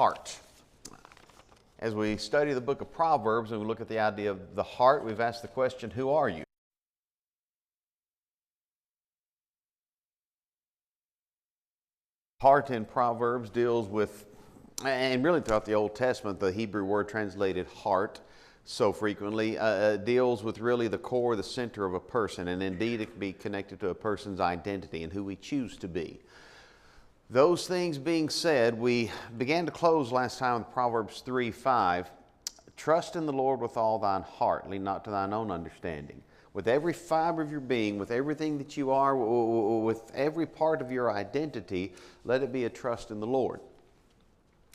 heart. As we study the book of Proverbs and we look at the idea of the heart, we've asked the question, who are you? Heart in Proverbs deals with, and really throughout the Old Testament, the Hebrew word translated heart so frequently deals with really the core, the center of a person, and indeed it can be connected to a person's identity and who we choose to be. Those things being said, we began to close last time with Proverbs 3:5. Trust in the Lord with all thine heart, lean not to thine own understanding. With every fiber of your being, with everything that you are, with every part of your identity, let it be a trust in the Lord.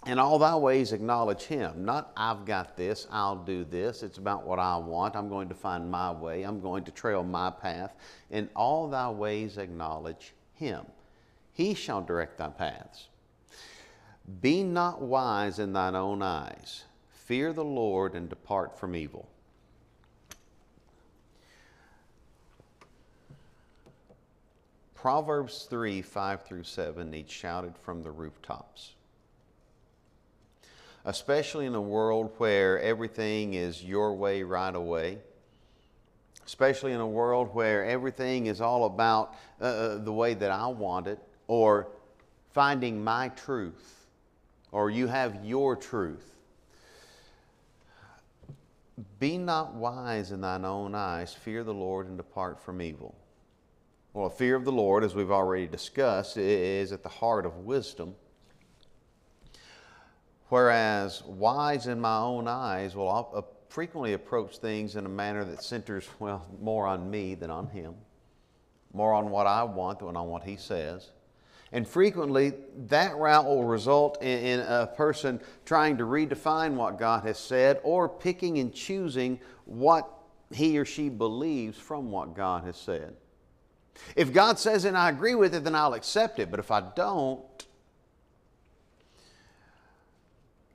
In all thy ways acknowledge Him. Not I've got this, I'll do this. It's about what I want. I'm going to find my way. I'm going to trail my path. In all thy ways acknowledge Him. He shall direct thy paths. Be not wise in thine own eyes. Fear the Lord and depart from evil. Proverbs 3:5-7 needs shouted from the rooftops. Especially in a world where everything is your way right away. Especially in a world where everything is all about the way that I want it, or finding my truth, or you have your truth. Be not wise in thine own eyes, fear the Lord and depart from evil. Well, fear of the Lord, as we've already discussed, is at the heart of wisdom. Whereas wise in my own eyes will frequently approach things in a manner that centers, well, more on me than on Him. More on what I want than on what He says. And frequently, that route will result in a person trying to redefine what God has said, or picking and choosing what he or she believes from what God has said. If God says it and I agree with it, then I'll accept it. But if I don't,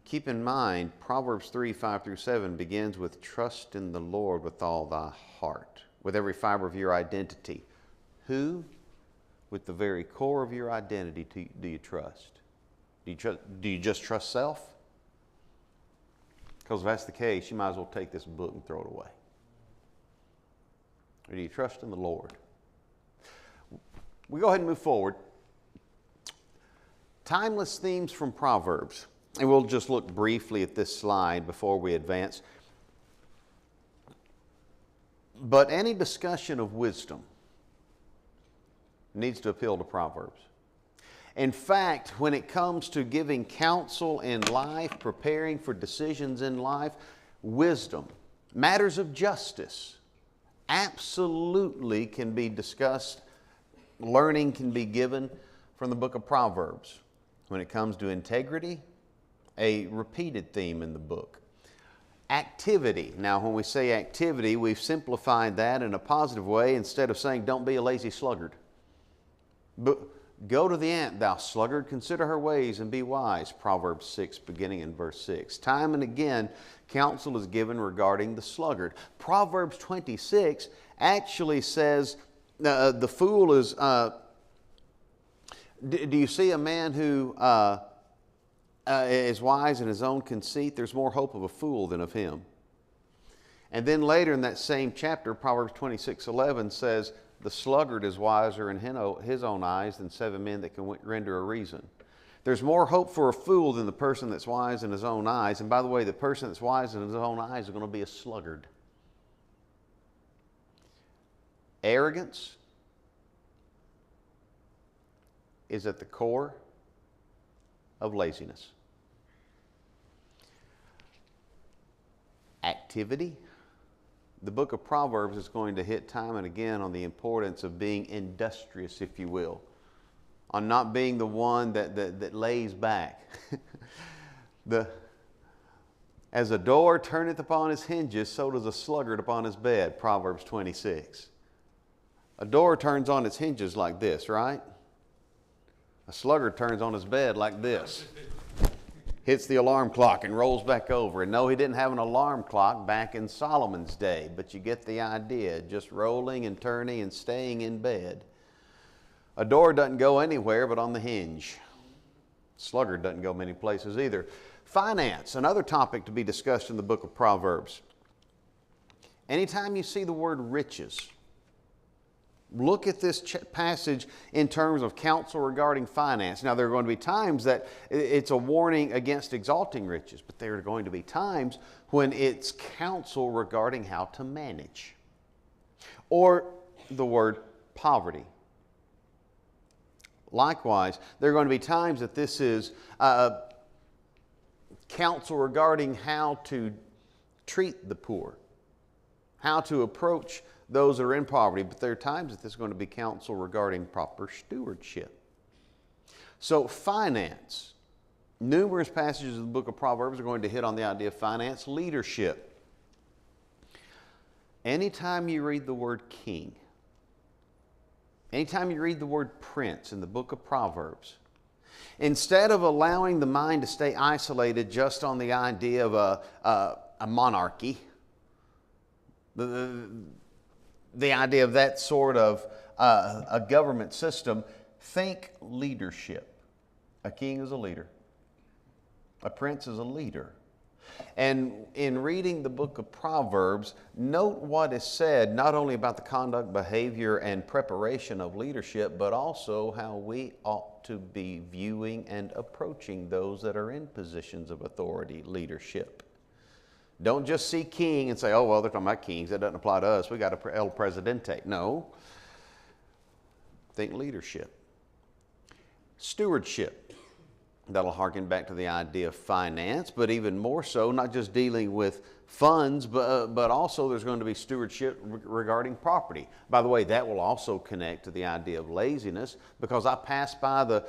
keep in mind, Proverbs 3:5-7 begins with trust in the Lord with all thy heart, with every fiber of your identity. Who? With the very core of your identity do you trust? Do you just trust self? Because if that's the case, you might as well take this book and throw it away. Or do you trust in the Lord? We go ahead and move forward. Timeless themes from Proverbs. And we'll just look briefly at this slide before we advance. But any discussion of wisdom needs to appeal to Proverbs. In fact, when it comes to giving counsel in life, preparing for decisions in life, wisdom, matters of justice, absolutely can be discussed. Learning can be given from the book of Proverbs. When it comes to integrity, a repeated theme in the book. Activity. Now, when we say activity, we've simplified that in a positive way. Instead of saying, don't be a lazy sluggard. But go to the ant, thou sluggard, consider her ways and be wise. Proverbs 6, beginning in verse 6. Time and again, counsel is given regarding the sluggard. Proverbs 26 actually says the fool is... do you see a man who is wise in his own conceit? There's more hope of a fool than of him. And then later in that same chapter, Proverbs 26:11 says, the sluggard is wiser in his own eyes than 7 men that can render a reason. There's more hope for a fool than the person that's wise in his own eyes. And by the way, the person that's wise in his own eyes is going to be a sluggard. Arrogance is at the core of laziness. Activity. The book of Proverbs is going to hit time and again on the importance of being industrious, if you will, on not being the one that lays back. As a door turneth upon his hinges, so does a sluggard upon his bed, Proverbs 26. A door turns on its hinges like this, right? A sluggard turns on his bed like this. Hits the alarm clock and rolls back over. And no, he didn't have an alarm clock back in Solomon's day, but you get the idea, just rolling and turning and staying in bed. A door doesn't go anywhere but on the hinge. Sluggard doesn't go many places either. Finance, another topic to be discussed in the book of Proverbs. Anytime you see the word riches, look at this passage in terms of counsel regarding finance. Now, there are going to be times that it's a warning against exalting riches, but there are going to be times when it's counsel regarding how to manage. Or the word poverty. Likewise, there are going to be times that this is counsel regarding how to treat the poor, how to approach those that are in poverty, but there are times that there's going to be counsel regarding proper stewardship. So finance, numerous passages of the book of Proverbs are going to hit on the idea of finance. Leadership. Anytime you read the word king, anytime you read the word prince in the book of Proverbs, instead of allowing the mind to stay isolated just on the idea of a monarchy, the idea of that sort of a government system, think leadership. A king is a leader. A prince is a leader. And in reading the book of Proverbs, note what is said not only about the conduct, behavior, and preparation of leadership, but also how we ought to be viewing and approaching those that are in positions of authority, leadership. Don't just see king and say, oh, well, they're talking about kings. That doesn't apply to us. We got El Presidente. No. Think leadership. Stewardship. That'll harken back to the idea of finance, but even more so, not just dealing with funds, but also there's going to be stewardship regarding property. By the way, that will also connect to the idea of laziness, because I passed by the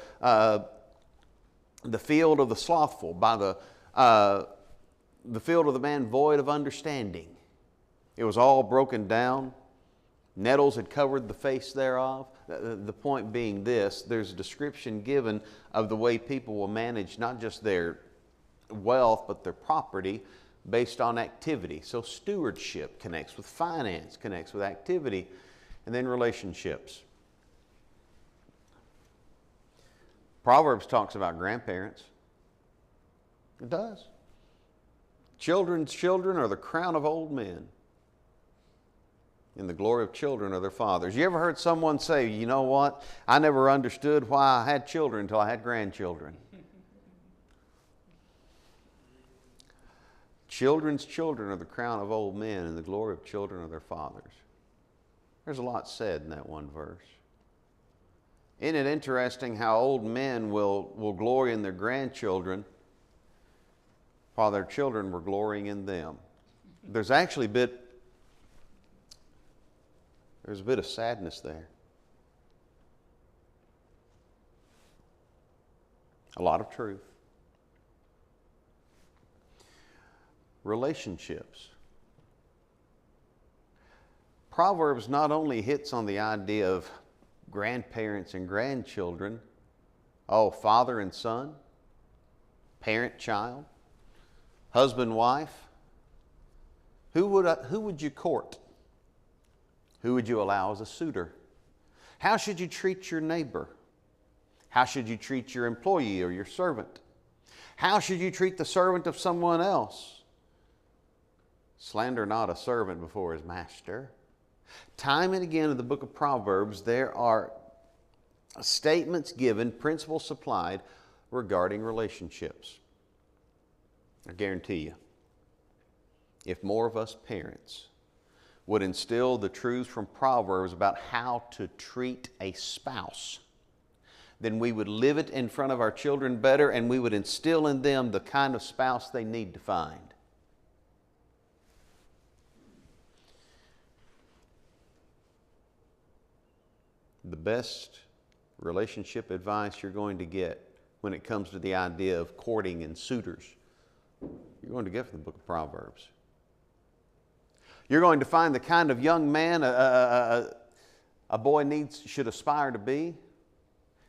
field of the slothful, by the field of the man void of understanding. It was all broken down. Nettles had covered the face thereof. The point being this, there's a description given of the way people will manage not just their wealth, but their property based on activity. So stewardship connects with finance, connects with activity, and then relationships. Proverbs talks about grandparents. It does. Children's children are the crown of old men, and the glory of children are their fathers. You ever heard someone say, you know what, I never understood why I had children until I had grandchildren? Children's children are the crown of old men, and the glory of children are their fathers. There's a lot said in that one verse. Isn't it interesting how old men will glory in their grandchildren while their children were glorying in them? There's actually a bit of sadness there. A lot of truth. Relationships. Proverbs not only hits on the idea of grandparents and grandchildren, father and son, parent-child, husband-wife. Who would you court? Who would you allow as a suitor? How should you treat your neighbor? How should you treat your employee or your servant? How should you treat the servant of someone else? Slander not a servant before his master. Time and again in the book of Proverbs, there are statements given, principles supplied regarding relationships. I guarantee you, if more of us parents would instill the truths from Proverbs about how to treat a spouse, then we would live it in front of our children better, and we would instill in them the kind of spouse they need to find. The best relationship advice you're going to get when it comes to the idea of courting and suitors, you're going to get from the book of Proverbs. You're going to find the kind of young man a boy should aspire to be,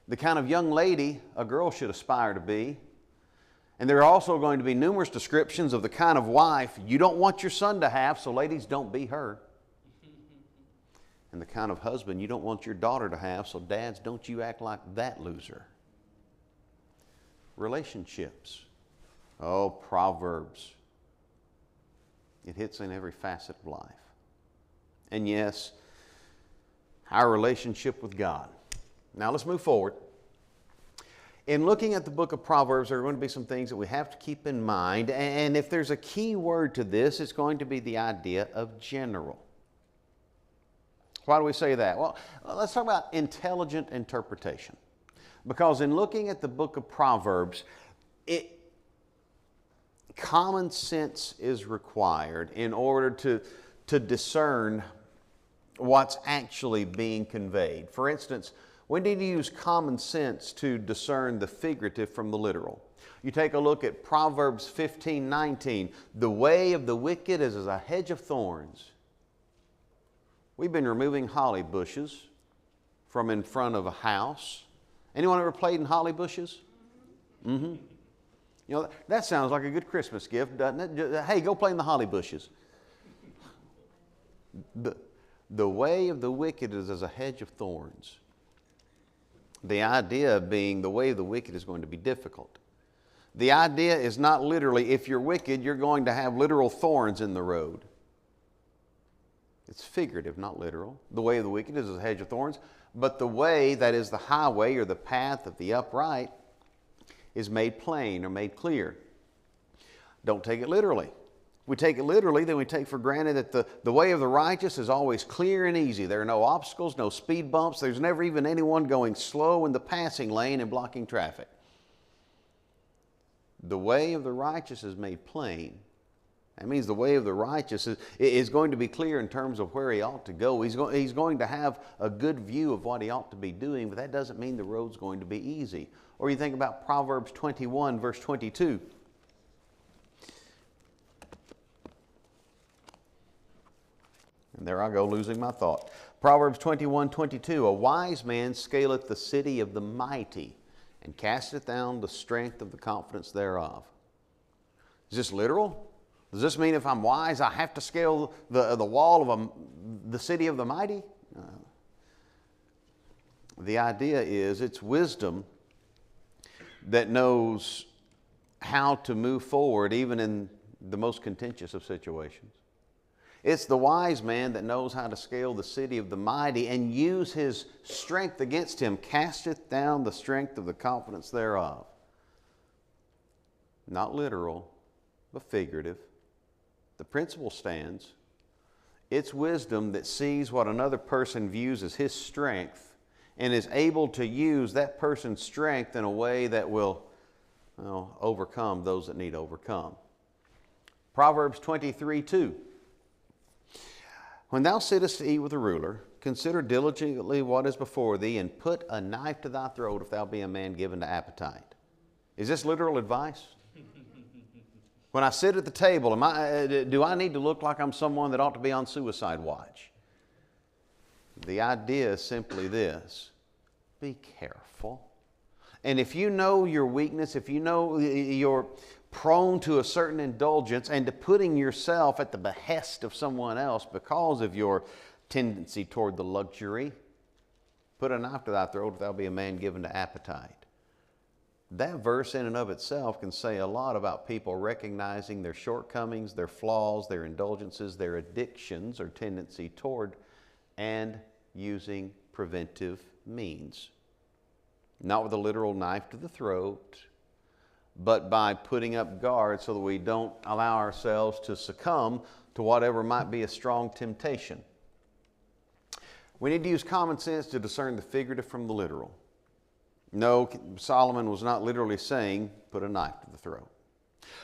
the kind of young lady a girl should aspire to be, and there are also going to be numerous descriptions of the kind of wife you don't want your son to have, so ladies, don't be her. And the kind of husband you don't want your daughter to have, so dads, don't you act like that loser. relationships. Oh, Proverbs. It hits in every facet of life. And yes, our relationship with God. Now let's move forward. In looking at the book of Proverbs, there are going to be some things that we have to keep in mind. And if there's a key word to this, it's going to be the idea of general. Why do we say that? Well, let's talk about intelligent interpretation. Because in looking at the book of Proverbs, common sense is required in order to discern what's actually being conveyed. For instance, we need to use common sense to discern the figurative from the literal. You take a look at Proverbs 15:19. The way of the wicked is as a hedge of thorns. We've been removing holly bushes from in front of a house. Anyone ever played in holly bushes? Mm-hmm. You know, that sounds like a good Christmas gift, doesn't it? Hey, go play in the holly bushes. The way of the wicked is as a hedge of thorns. The idea being the way of the wicked is going to be difficult. The idea is not literally, if you're wicked, you're going to have literal thorns in the road. It's figurative, not literal. The way of the wicked is as a hedge of thorns, but the way, that is the highway or the path of the upright, is made plain or made clear. Don't take it literally. If we take it literally, then we take for granted that the way of the righteous is always clear and easy. There are no obstacles, no speed bumps. There's never even anyone going slow in the passing lane and blocking traffic. The way of the righteous is made plain. That means the way of the righteous is going to be clear in terms of where he ought to go. He's going to have a good view of what he ought to be doing, but that doesn't mean the road's going to be easy. Or you think about Proverbs 21, verse 22. And there I go, losing my thought. Proverbs 21:22. A wise man scaleth the city of the mighty, and casteth down the strength of the confidence thereof. Is this literal? Does this mean if I'm wise, I have to scale the wall of the city of the mighty? No. The idea is it's wisdom that knows how to move forward even in the most contentious of situations. It's the wise man that knows how to scale the city of the mighty and use his strength against him, casteth down the strength of the confidence thereof. Not literal, but figurative. The principle stands. It's wisdom that sees what another person views as his strength and is able to use that person's strength in a way that will overcome those that need overcome. Proverbs 23:2. When thou sittest to eat with a ruler, consider diligently what is before thee, and put a knife to thy throat if thou be a man given to appetite. Is this literal advice? When I sit at the table, do I need to look like I'm someone that ought to be on suicide watch? The idea is simply this: be careful. And if you know your weakness, if you know you're prone to a certain indulgence and to putting yourself at the behest of someone else because of your tendency toward the luxury, put a knife to thy throat if thou be a man given to appetite. That verse in and of itself can say a lot about people recognizing their shortcomings, their flaws, their indulgences, their addictions or tendency toward, and using preventive means. Not with a literal knife to the throat, but by putting up guards so that we don't allow ourselves to succumb to whatever might be a strong temptation. We need to use common sense to discern the figurative from the literal. No, Solomon was not literally saying, put a knife to the throat.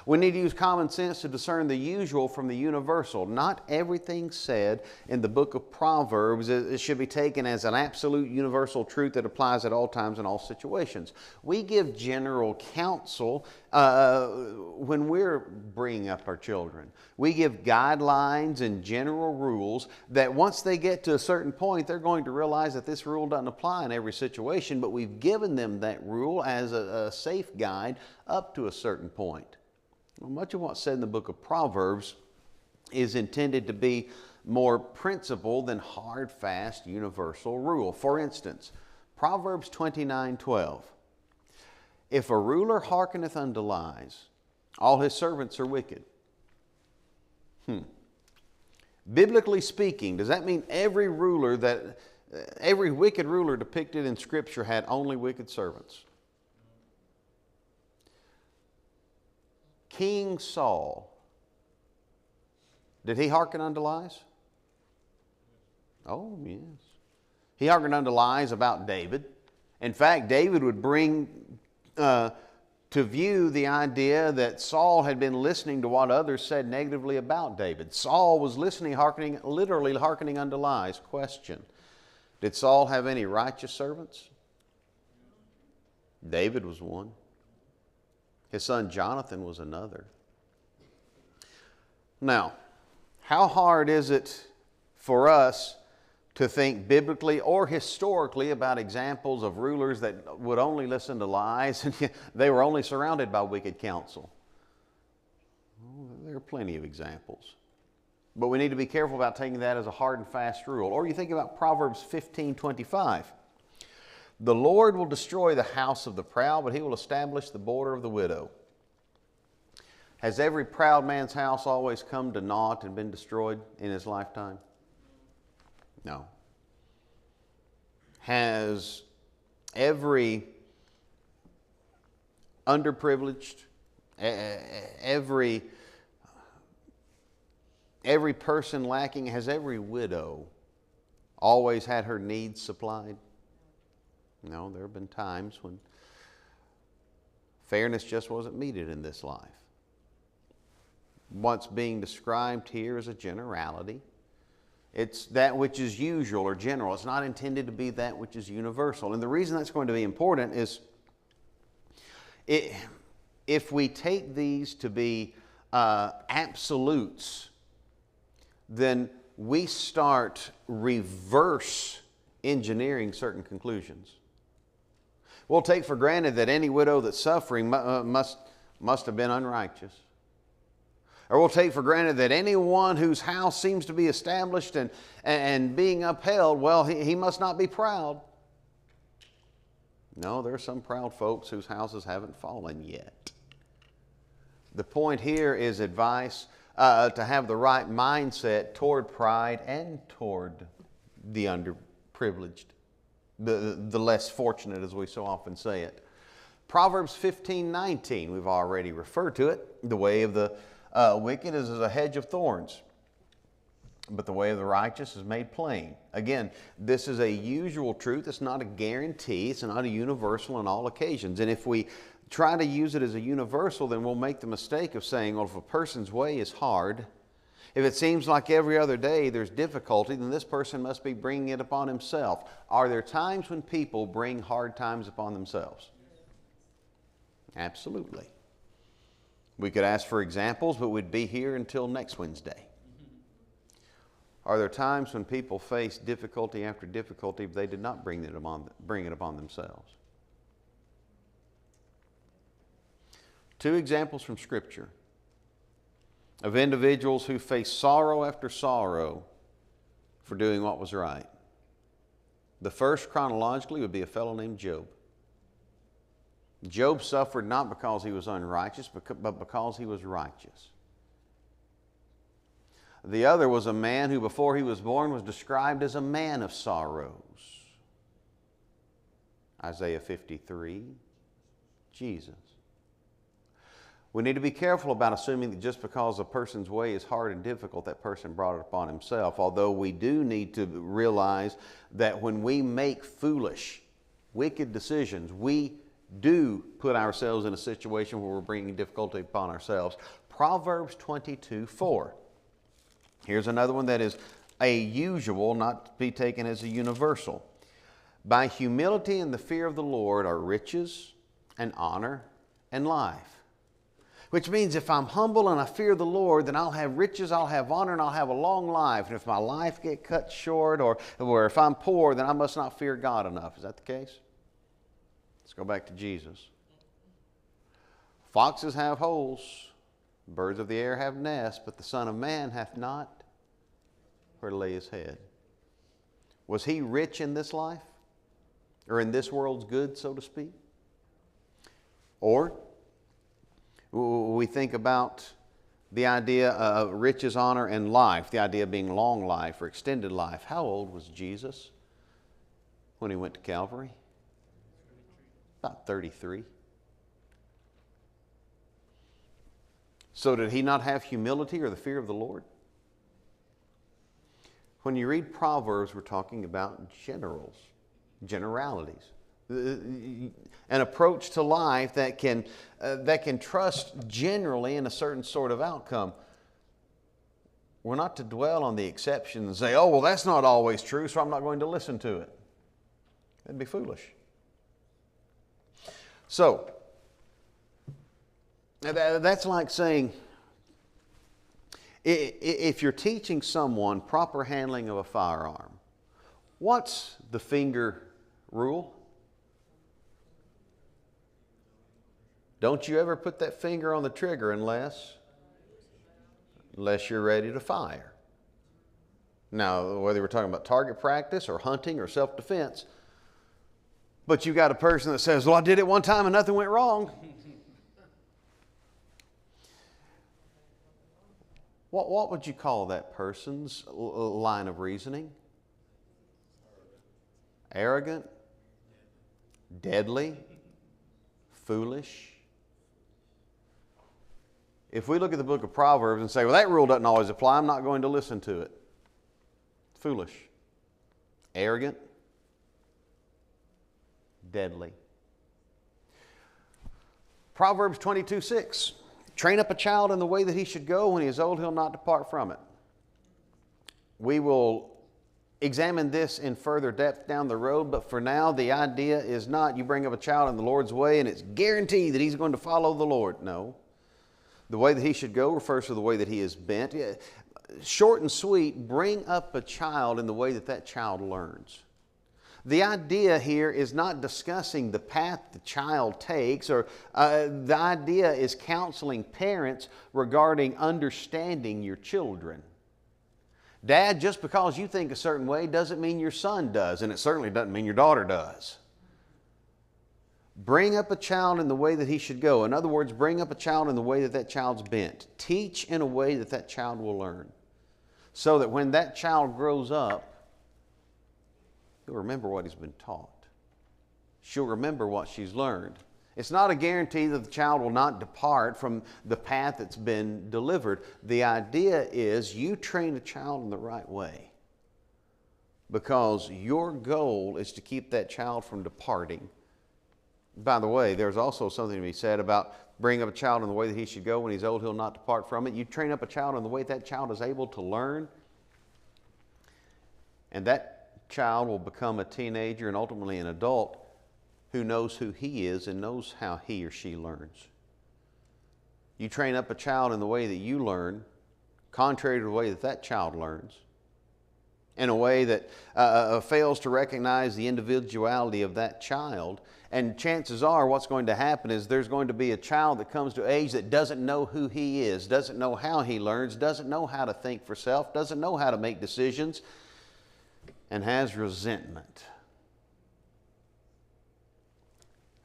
We need to use common sense to discern the usual from the universal. Not everything said in the book of Proverbs it should be taken as an absolute universal truth that applies at all times in all situations. We give general counsel when we're bringing up our children. We give guidelines and general rules that once they get to a certain point, they're going to realize that this rule doesn't apply in every situation, but we've given them that rule as a safe guide up to a certain point. Well, much of what's said in the book of Proverbs is intended to be more principle than hard, fast, universal rule. For instance, Proverbs 29:12. If a ruler hearkeneth unto lies, all his servants are wicked. Biblically speaking, does that mean every wicked ruler depicted in Scripture had only wicked servants? King Saul, did he hearken unto lies? Oh, yes. He hearkened unto lies about David. In fact, David would bring to view the idea that Saul had been listening to what others said negatively about David. Saul was listening, literally hearkening unto lies. Question: did Saul have any righteous servants? David was one. His son Jonathan was another. Now, how hard is it for us to think biblically or historically about examples of rulers that would only listen to lies and they were only surrounded by wicked counsel? Well, there are plenty of examples. But we need to be careful about taking that as a hard and fast rule. Or you think about Proverbs 15:25. The Lord will destroy the house of the proud, but He will establish the border of the widow. Has every proud man's house always come to naught and been destroyed in his lifetime? No. Has every underprivileged, every person lacking, has every widow always had her needs supplied? No, there have been times when fairness just wasn't needed in this life. What's being described here is a generality. It's that which is usual or general. It's not intended to be that which is universal. And the reason that's going to be important is if we take these to be absolutes, then we start reverse engineering certain conclusions. We'll take for granted that any widow that's suffering must have been unrighteous. Or we'll take for granted that anyone whose house seems to be established and being upheld, well, he must not be proud. No, there are some proud folks whose houses haven't fallen yet. The point here is advice to have the right mindset toward pride and toward the underprivileged, the less fortunate, as we so often say it. Proverbs 15:19, we've already referred to it. The way of the wicked is as a hedge of thorns, but the way of the righteous is made plain. Again, this is a usual truth. It's not a guarantee. It's not a universal on all occasions. And if we try to use it as a universal, then we'll make the mistake of saying, well, if a person's way is hard, if it seems like every other day there's difficulty, then this person must be bringing it upon himself. Are there times when people bring hard times upon themselves? Absolutely. We could ask for examples, but we'd be here until next Wednesday. Are there times when people face difficulty after difficulty, but they did not bring it upon themselves? Two examples from Scripture of individuals who faced sorrow after sorrow for doing what was right. The first, chronologically, would be a fellow named Job. Job suffered not because he was unrighteous, but because he was righteous. The other was a man who, before he was born, was described as a man of sorrows. Isaiah 53, Jesus. We need to be careful about assuming that just because a person's way is hard and difficult, that person brought it upon himself. Although we do need to realize that when we make foolish, wicked decisions, we do put ourselves in a situation where we're bringing difficulty upon ourselves. Proverbs 22:4. Here's another one that is a usual, not to be taken as a universal. By humility and the fear of the Lord are riches and honor and life. Which means if I'm humble and I fear the Lord, then I'll have riches, I'll have honor, and I'll have a long life. And if my life get cut short, or if I'm poor, then I must not fear God enough. Is that the case? Let's go back to Jesus. Foxes have holes, birds of the air have nests, but the Son of Man hath not where to lay his head. Was he rich in this life? Or in this world's goods, so to speak? Or we think about the idea of riches, honor, and life, the idea of being long life or extended life. How old was Jesus when he went to Calvary? About 33. So did he not have humility or the fear of the Lord? When you read Proverbs, we're talking about generalities. An approach to life that can trust generally in a certain sort of outcome. We're not to dwell on the exceptions and say, oh, well, that's not always true, so I'm not going to listen to it. That'd be foolish. So, that's like saying, if you're teaching someone proper handling of a firearm, what's the finger rule? Don't you ever put that finger on the trigger unless you're ready to fire. Now, whether we're talking about target practice or hunting or self-defense, but you got a person that says, well, I did it one time and nothing went wrong. What would you call that person's line of reasoning? Arrogant? Deadly? Foolish? If we look at the book of Proverbs and say, well, that rule doesn't always apply, I'm not going to listen to it. Foolish. Arrogant. Deadly. Proverbs 22:6. Train up a child in the way that he should go. When he is old, he'll not depart from it. We will examine this in further depth down the road, but for now, the idea is not you bring up a child in the Lord's way and it's guaranteed that he's going to follow the Lord. No. The way that he should go refers to the way that he is bent. Short and sweet, bring up a child in the way that that child learns. The idea here is not discussing the path the child takes, or the idea is counseling parents regarding understanding your children. Dad, just because you think a certain way doesn't mean your son does, and it certainly doesn't mean your daughter does. Bring up a child in the way that he should go. In other words, bring up a child in the way that that child's bent. Teach in a way that that child will learn. So that when that child grows up, he'll remember what he's been taught. She'll remember what she's learned. It's not a guarantee that the child will not depart from the path that's been delivered. The idea is you train a child in the right way, because your goal is to keep that child from departing. By the way, there's also something to be said about bring up a child in the way that he should go. When he's old, he'll not depart from it. You train up a child in the way that child is able to learn, and that child will become a teenager and ultimately an adult who knows who he is and knows how he or she learns. You train up a child in the way that you learn, contrary to the way that that child learns, in a way that fails to recognize the individuality of that child. And chances are what's going to happen is there's going to be a child that comes to age that doesn't know who he is, doesn't know how he learns, doesn't know how to think for self, doesn't know how to make decisions, and has resentment.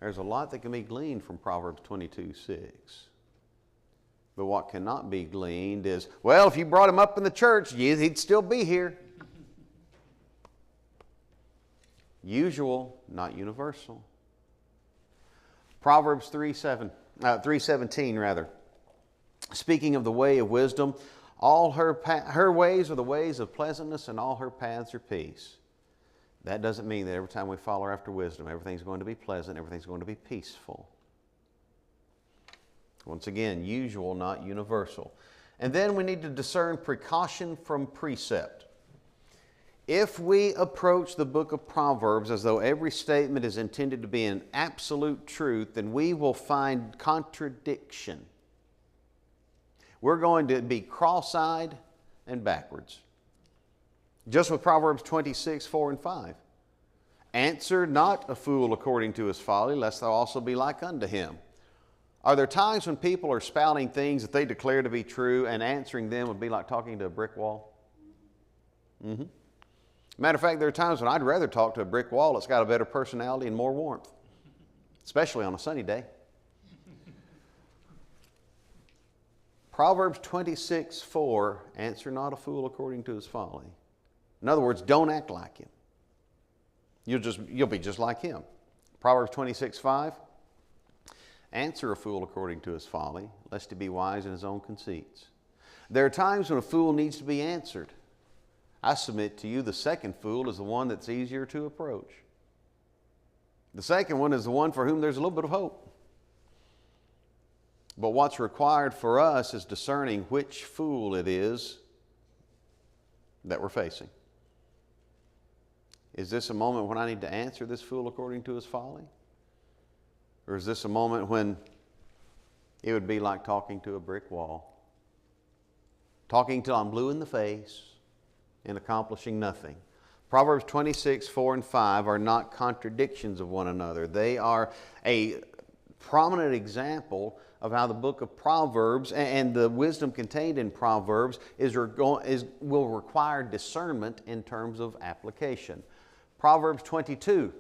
There's a lot that can be gleaned from Proverbs 22:6. But what cannot be gleaned is, well, if you brought him up in the church, he'd still be here. Usual, not universal. Proverbs 3:17 rather. Speaking of the way of wisdom, all her ways are the ways of pleasantness, and all her paths are peace. That doesn't mean that every time we follow after wisdom, everything's going to be pleasant, everything's going to be peaceful. Once again, usual, not universal. And then we need to discern precaution from precept. If we approach the book of Proverbs as though every statement is intended to be an absolute truth, then we will find contradiction. We're going to be cross-eyed and backwards. Just with Proverbs 26:4 and 5. Answer not a fool according to his folly, lest thou also be like unto him. Are there times when people are spouting things that they declare to be true, and answering them would be like talking to a brick wall? Matter of fact, there are times when I'd rather talk to a brick wall that's got a better personality and more warmth, especially on a sunny day. Proverbs 26:4, answer not a fool according to his folly. In other words, don't act like him. You'll be just like him. Proverbs 26:5, answer a fool according to his folly, lest he be wise in his own conceits. There are times when a fool needs to be answered. I submit to you the second fool is the one that's easier to approach. The second one is the one for whom there's a little bit of hope. But what's required for us is discerning which fool it is that we're facing. Is this a moment when I need to answer this fool according to his folly? Or is this a moment when it would be like talking to a brick wall? Talking till I'm blue in the face and accomplishing nothing. Proverbs 26:4 and 5 are not contradictions of one another. They are a prominent example of how the book of Proverbs and the wisdom contained in Proverbs will require discernment in terms of application. Proverbs 22,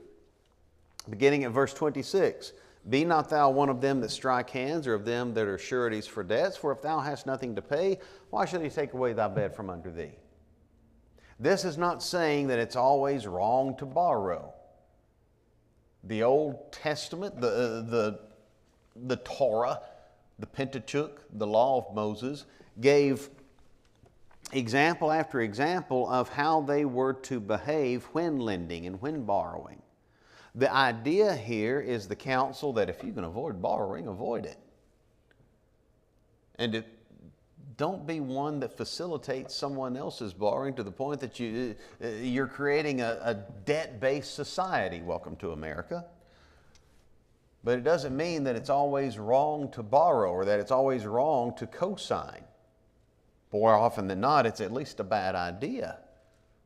beginning at verse 26. Be not thou one of them that strike hands, or of them that are sureties for debts, for if thou hast nothing to pay, why should he take away thy bed from under thee? This is not saying that it's always wrong to borrow. The Old Testament, the Torah, the Pentateuch, the law of Moses, gave example after example of how they were to behave when lending and when borrowing. The idea here is the counsel that if you can avoid borrowing, avoid it. And don't be one that facilitates someone else's borrowing to the point that you're creating a debt-based society. Welcome to America. But it doesn't mean that it's always wrong to borrow or that it's always wrong to co-sign. More often than not, it's at least a bad idea.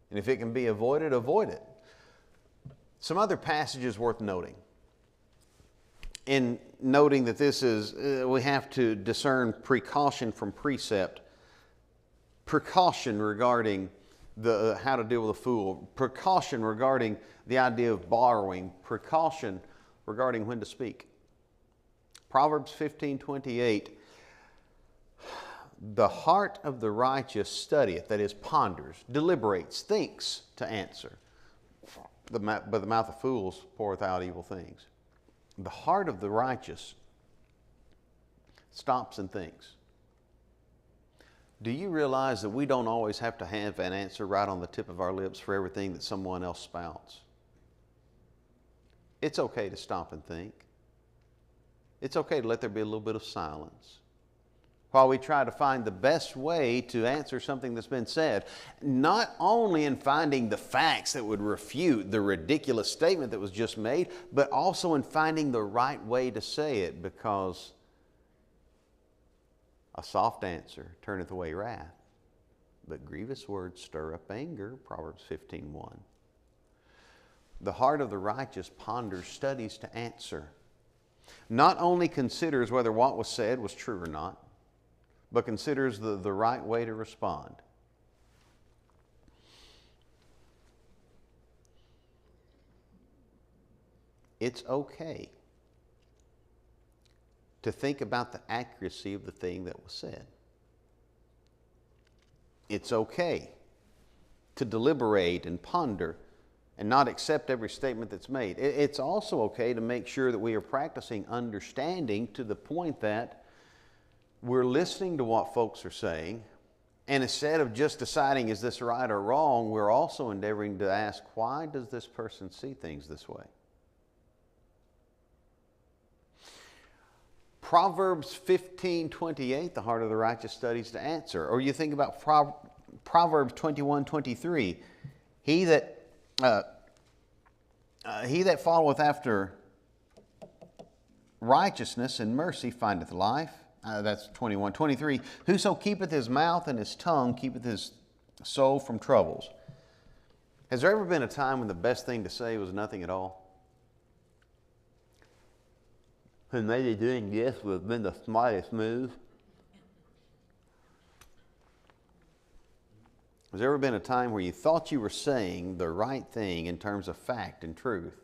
And if it can be avoided, avoid it. Some other passages worth noting. In noting that this is, we have to discern precaution from precept. Precaution regarding how to deal with a fool. Precaution regarding the idea of borrowing. Precaution regarding when to speak. Proverbs 15:28. The heart of the righteous studieth, that is, ponders, deliberates, thinks to answer. But the mouth of fools poureth out evil things. The heart of the righteous stops and thinks. Do you realize that we don't always have to have an answer right on the tip of our lips for everything that someone else spouts? It's okay to stop and think. It's okay to let there be a little bit of silence while we try to find the best way to answer something that's been said, not only in finding the facts that would refute the ridiculous statement that was just made, but also in finding the right way to say it, because a soft answer turneth away wrath, but grievous words stir up anger, Proverbs 15:1. The heart of the righteous ponders, studies to answer. Not only considers whether what was said was true or not, but considers the right way to respond. It's okay to think about the accuracy of the thing that was said. It's okay to deliberate and ponder and not accept every statement that's made. It's also okay to make sure that we are practicing understanding to the point that we're listening to what folks are saying, and instead of just deciding is this right or wrong, we're also endeavoring to ask, why does this person see things this way? Proverbs 15:28, the heart of the righteous studies to answer. Or you think about Proverbs 21:23, he that followeth after righteousness and mercy findeth life. That's 21:23. Whoso keepeth his mouth and his tongue keepeth his soul from troubles. Has there ever been a time when the best thing to say was nothing at all? And maybe doing this would have been the smartest move. Has there ever been a time where you thought you were saying the right thing in terms of fact and truth,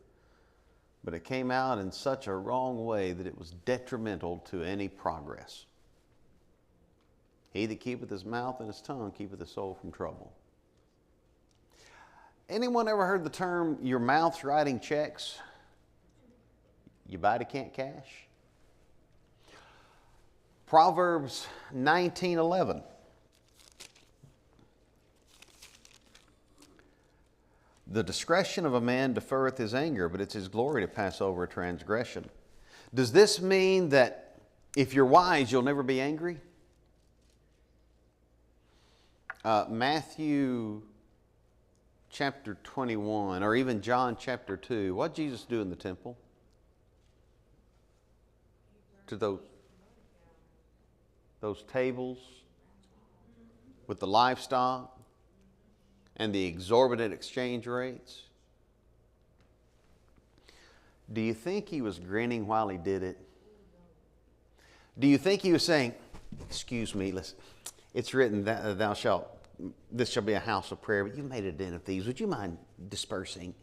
but it came out in such a wrong way that it was detrimental to any progress? He that keepeth his mouth and his tongue keepeth his soul from trouble. Anyone ever heard the term, your mouth's writing checks, your body can't cash? Proverbs 19:11. The discretion of a man deferreth his anger, but it's his glory to pass over a transgression. Does this mean that if you're wise, you'll never be angry? Matthew chapter 21, or even John chapter 2, what did Jesus do in the temple? To those tables with the livestock and the exorbitant exchange rates? Do you think he was grinning while he did it? Do you think he was saying, excuse me, listen, it's written, this shall be a house of prayer, but you made a den of thieves. Would you mind dispersing?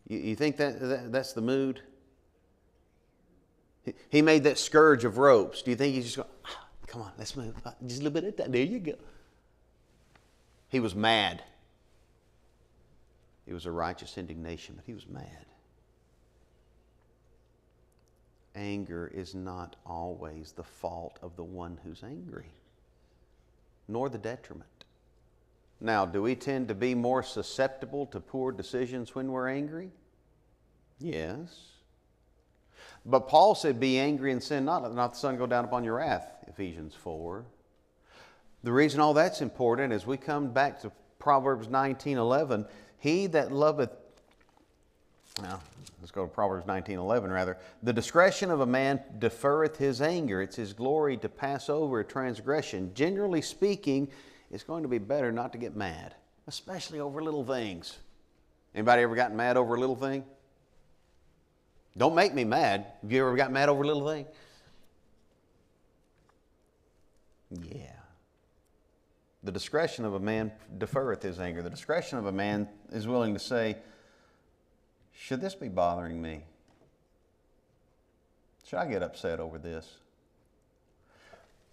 You think that's the mood? He made that scourge of ropes. Do you think he's just going, come on, let's move. Just a little bit of that. There you go. He was mad. It was a righteous indignation, but he was mad. Anger is not always the fault of the one who's angry, nor the detriment. Now, do we tend to be more susceptible to poor decisions when we're angry? Yes. But Paul said, be angry and sin not, let not the sun go down upon your wrath, Ephesians 4. The reason all that's important is we come back to Proverbs 19:11. He that loveth, now let's go to Proverbs 19:11 rather. The discretion of a man deferreth his anger. It's his glory to pass over a transgression. Generally speaking, it's going to be better not to get mad, especially over little things. Anybody ever gotten mad over a little thing? Don't make me mad. Have you ever got mad over a little thing? Yeah. The discretion of a man deferreth his anger. The discretion of a man is willing to say, should this be bothering me? Should I get upset over this?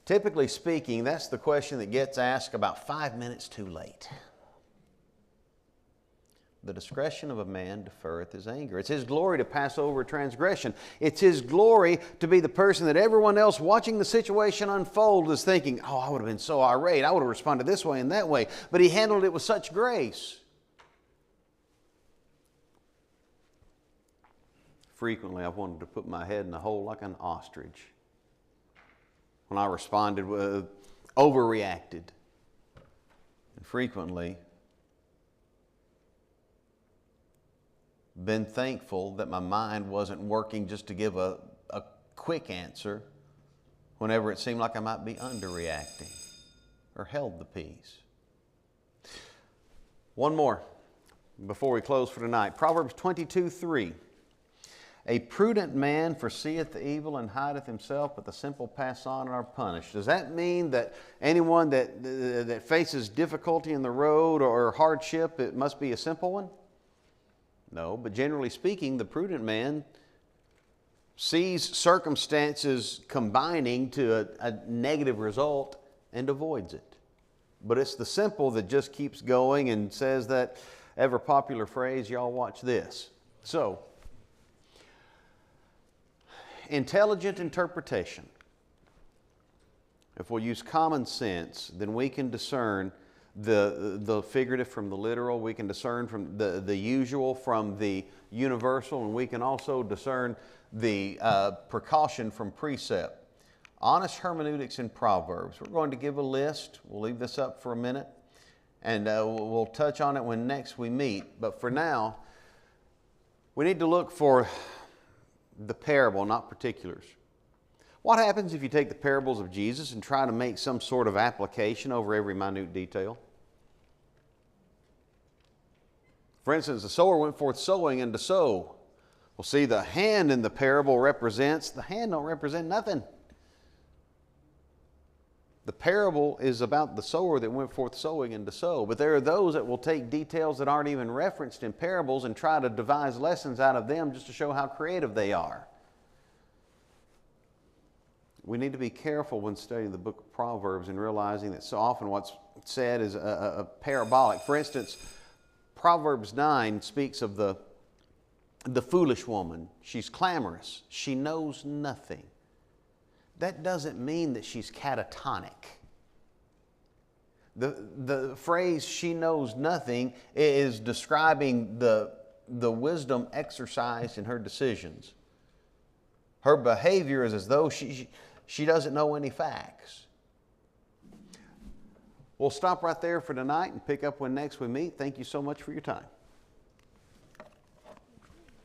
Typically speaking, that's the question that gets asked about 5 minutes too late. The discretion of a man deferreth his anger. It's his glory to pass over a transgression. It's his glory to be the person that everyone else watching the situation unfold is thinking, oh, I would have been so irate. I would have responded this way and that way. But he handled it with such grace. Frequently, I've wanted to put my head in a hole like an ostrich when I responded with overreacted. And frequently, been thankful that my mind wasn't working just to give a quick answer whenever it seemed like I might be underreacting or held the peace. One more before we close for tonight. Proverbs 22:3. A prudent man foreseeth the evil and hideth himself, but the simple pass on and are punished. Does that mean that anyone that faces difficulty in the road or hardship, it must be a simple one? No, but generally speaking, the prudent man sees circumstances combining to a negative result and avoids it. But it's the simple that just keeps going and says that ever popular phrase, y'all watch this. So, intelligent interpretation. If we'll use common sense, then we can discern the figurative from the literal. We can discern from the usual from the universal, and we can also discern the precaution from precept. Honest hermeneutics in Proverbs. We're going to give a list. We'll leave this up for a minute, and we'll touch on it when next we meet. But for now, we need to look for the parable, not particulars. What happens if you take the parables of Jesus and try to make some sort of application over every minute detail? For instance, the sower went forth sowing and to sow. Well, see, the hand in the parable the hand don't represent nothing. The parable is about the sower that went forth sowing and to sow. But there are those that will take details that aren't even referenced in parables and try to devise lessons out of them just to show how creative they are. We need to be careful when studying the book of Proverbs and realizing that so often what's said is a parabolic. For instance, Proverbs 9 speaks of the foolish woman. She's clamorous. She knows nothing. That doesn't mean that she's catatonic. The phrase "she knows nothing" is describing the wisdom exercised in her decisions. Her behavior is as though she doesn't know any facts. We'll stop right there for tonight and pick up when next we meet. Thank you so much for your time.